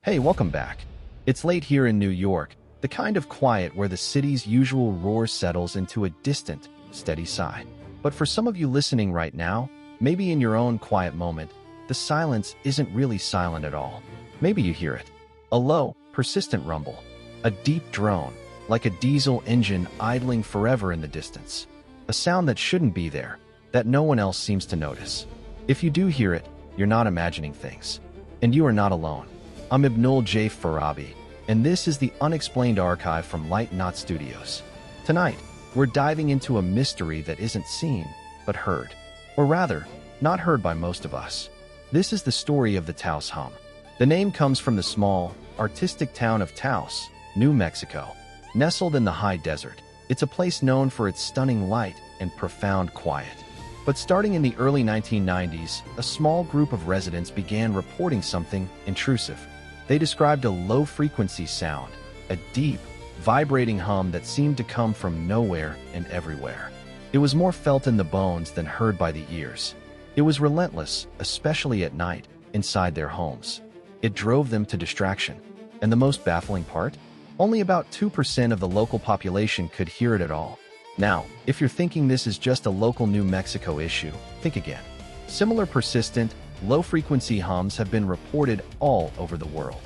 Hey, welcome back. It's late here in New York, the kind of quiet where the city's usual roar settles into a distant, steady sigh. But for some of you listening right now, maybe in your own quiet moment, the silence isn't really silent at all. Maybe you hear it. A low, persistent rumble. A deep drone, like a diesel engine idling forever in the distance. A sound that shouldn't be there, that no one else seems to notice. If you do hear it, you're not imagining things. And you are not alone. I'm Ibnul J. Farabi, and this is the Unexplained Archive from Light Knot Studios. Tonight, we're diving into a mystery that isn't seen, but heard. Or rather, not heard by most of us. This is the story of the Taos Hum. The name comes from the small, artistic town of Taos, New Mexico, nestled in the high desert. It's a place known for its stunning light and profound quiet. But starting in the early 1990s, a small group of residents began reporting something intrusive. They described a low-frequency sound, a deep, vibrating hum that seemed to come from nowhere and everywhere. It was more felt in the bones than heard by the ears. It was relentless, especially at night, inside their homes. It drove them to distraction. And the most baffling part? Only about 2% of the local population could hear it at all. Now, if you're thinking this is just a local New Mexico issue, think again. Similar persistent, low-frequency hums have been reported all over the world.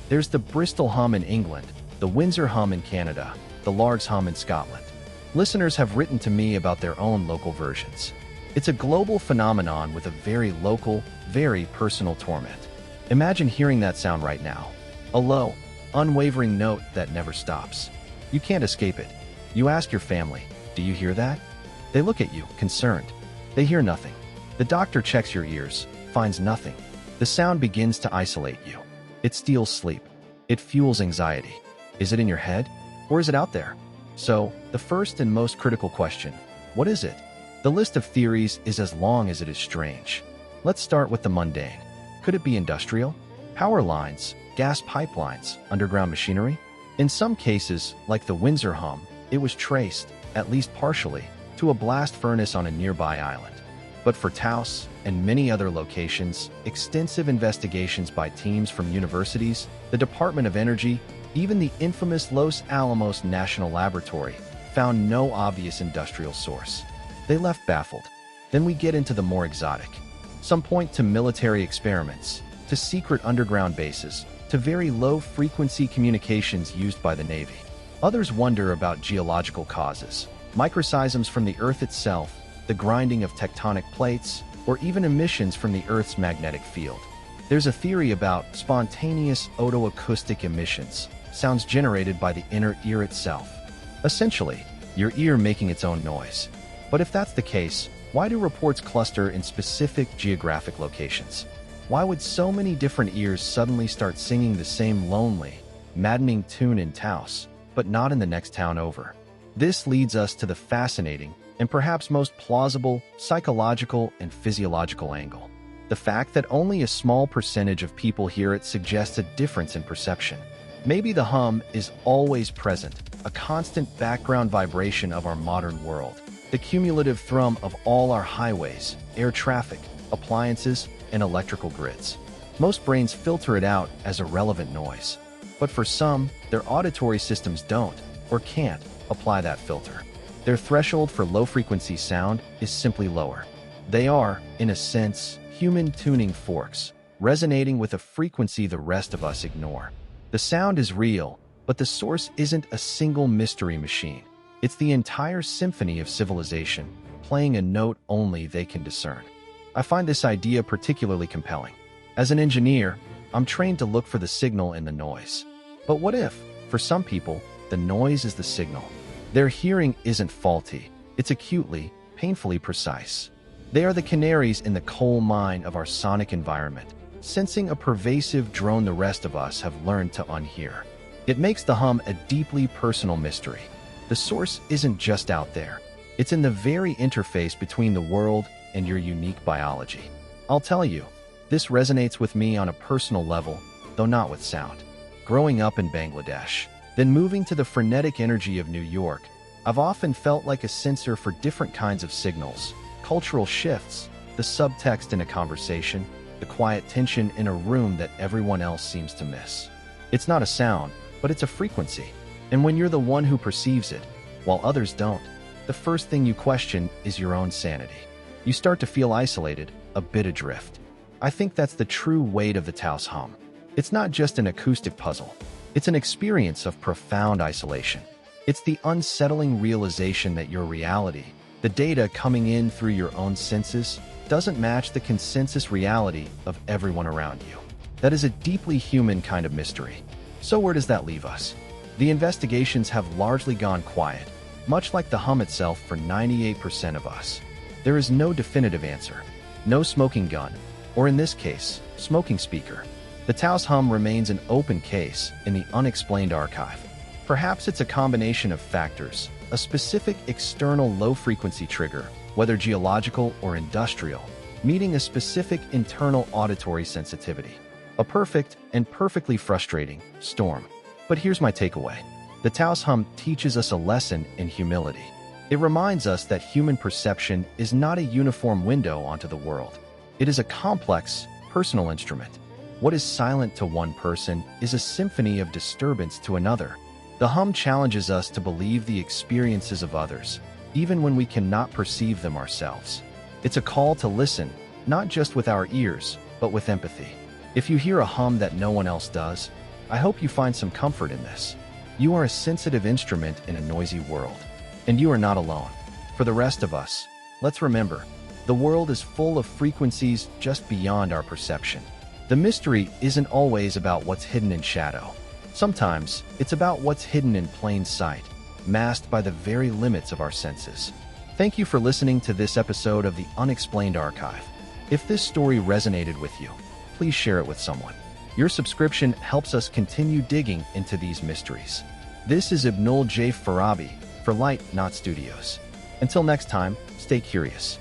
There's the Bristol hum in England, the Windsor hum in Canada, the Largs hum in Scotland. Listeners have written to me about their own local versions. It's a global phenomenon with a very local, very personal torment. Imagine hearing that sound right now. A low, unwavering note that never stops. You can't escape it. You ask your family, "Do you hear that?" They look at you, concerned. They hear nothing. The doctor checks your ears, finds nothing. The sound begins to isolate you. It steals sleep. It fuels anxiety. Is it in your head? Or is it out there? So, the first and most critical question, what is it? The list of theories is as long as it is strange. Let's start with the mundane. Could it be industrial? Power lines, gas pipelines, underground machinery? In some cases, like the Windsor hum, it was traced, at least partially, to a blast furnace on a nearby island. But for Taos and many other locations, extensive investigations by teams from universities, the Department of Energy, even the infamous Los Alamos National Laboratory, found no obvious industrial source. They left baffled. Then we get into the more exotic. Some point to military experiments, to secret underground bases, to very low-frequency communications used by the Navy. Others wonder about geological causes, microseisms from the Earth itself, the grinding of tectonic plates, or even emissions from the Earth's magnetic field. There's a theory about spontaneous otoacoustic emissions, sounds generated by the inner ear itself. Essentially, your ear making its own noise. But if that's the case, why do reports cluster in specific geographic locations? Why would so many different ears suddenly start singing the same lonely, maddening tune in Taos, but not in the next town over? This leads us to the fascinating and perhaps most plausible psychological and physiological angle. The fact that only a small percentage of people hear it suggests a difference in perception. Maybe the hum is always present, a constant background vibration of our modern world, the cumulative thrum of all our highways, air traffic, appliances, and electrical grids. Most brains filter it out as irrelevant noise. But for some, their auditory systems don't, or can't, apply that filter. Their threshold for low-frequency sound is simply lower. They are, in a sense, human tuning forks, resonating with a frequency the rest of us ignore. The sound is real, but the source isn't a single mystery machine. It's the entire symphony of civilization, playing a note only they can discern. I find this idea particularly compelling. As an engineer, I'm trained to look for the signal in the noise. But what if, for some people, the noise is the signal? Their hearing isn't faulty, it's acutely, painfully precise. They are the canaries in the coal mine of our sonic environment, sensing a pervasive drone the rest of us have learned to unhear. It makes the hum a deeply personal mystery. The source isn't just out there. It's in the very interface between the world and your unique biology. I'll tell you, this resonates with me on a personal level, though not with sound. Growing up in Bangladesh, then moving to the frenetic energy of New York, I've often felt like a sensor for different kinds of signals, cultural shifts, the subtext in a conversation, the quiet tension in a room that everyone else seems to miss. It's not a sound, but it's a frequency. And when you're the one who perceives it, while others don't, the first thing you question is your own sanity. You start to feel isolated, a bit adrift. I think that's the true weight of the Taos Hum. It's not just an acoustic puzzle. It's an experience of profound isolation. It's the unsettling realization that your reality, the data coming in through your own senses, doesn't match the consensus reality of everyone around you. That is a deeply human kind of mystery. So where does that leave us? The investigations have largely gone quiet, much like the hum itself for 98% of us. There is no definitive answer, no smoking gun, or in this case, smoking speaker. The Taos Hum remains an open case in the unexplained archive. Perhaps it's a combination of factors, a specific external low-frequency trigger, whether geological or industrial, meeting a specific internal auditory sensitivity. A perfect and perfectly frustrating storm. But here's my takeaway. The Taos Hum teaches us a lesson in humility. It reminds us that human perception is not a uniform window onto the world. It is a complex, personal instrument. What is silent to one person is a symphony of disturbance to another. The hum challenges us to believe the experiences of others, even when we cannot perceive them ourselves. It's a call to listen, not just with our ears, but with empathy. If you hear a hum that no one else does, I hope you find some comfort in this. You are a sensitive instrument in a noisy world, and you are not alone. For the rest of us, let's remember, the world is full of frequencies just beyond our perception. The mystery isn't always about what's hidden in shadow. Sometimes, it's about what's hidden in plain sight, masked by the very limits of our senses. Thank you for listening to this episode of the Unexplained Archive. If this story resonated with you, please share it with someone. Your subscription helps us continue digging into these mysteries. This is Ibnul J. Farabi for Light Not Studios. Until next time, stay curious.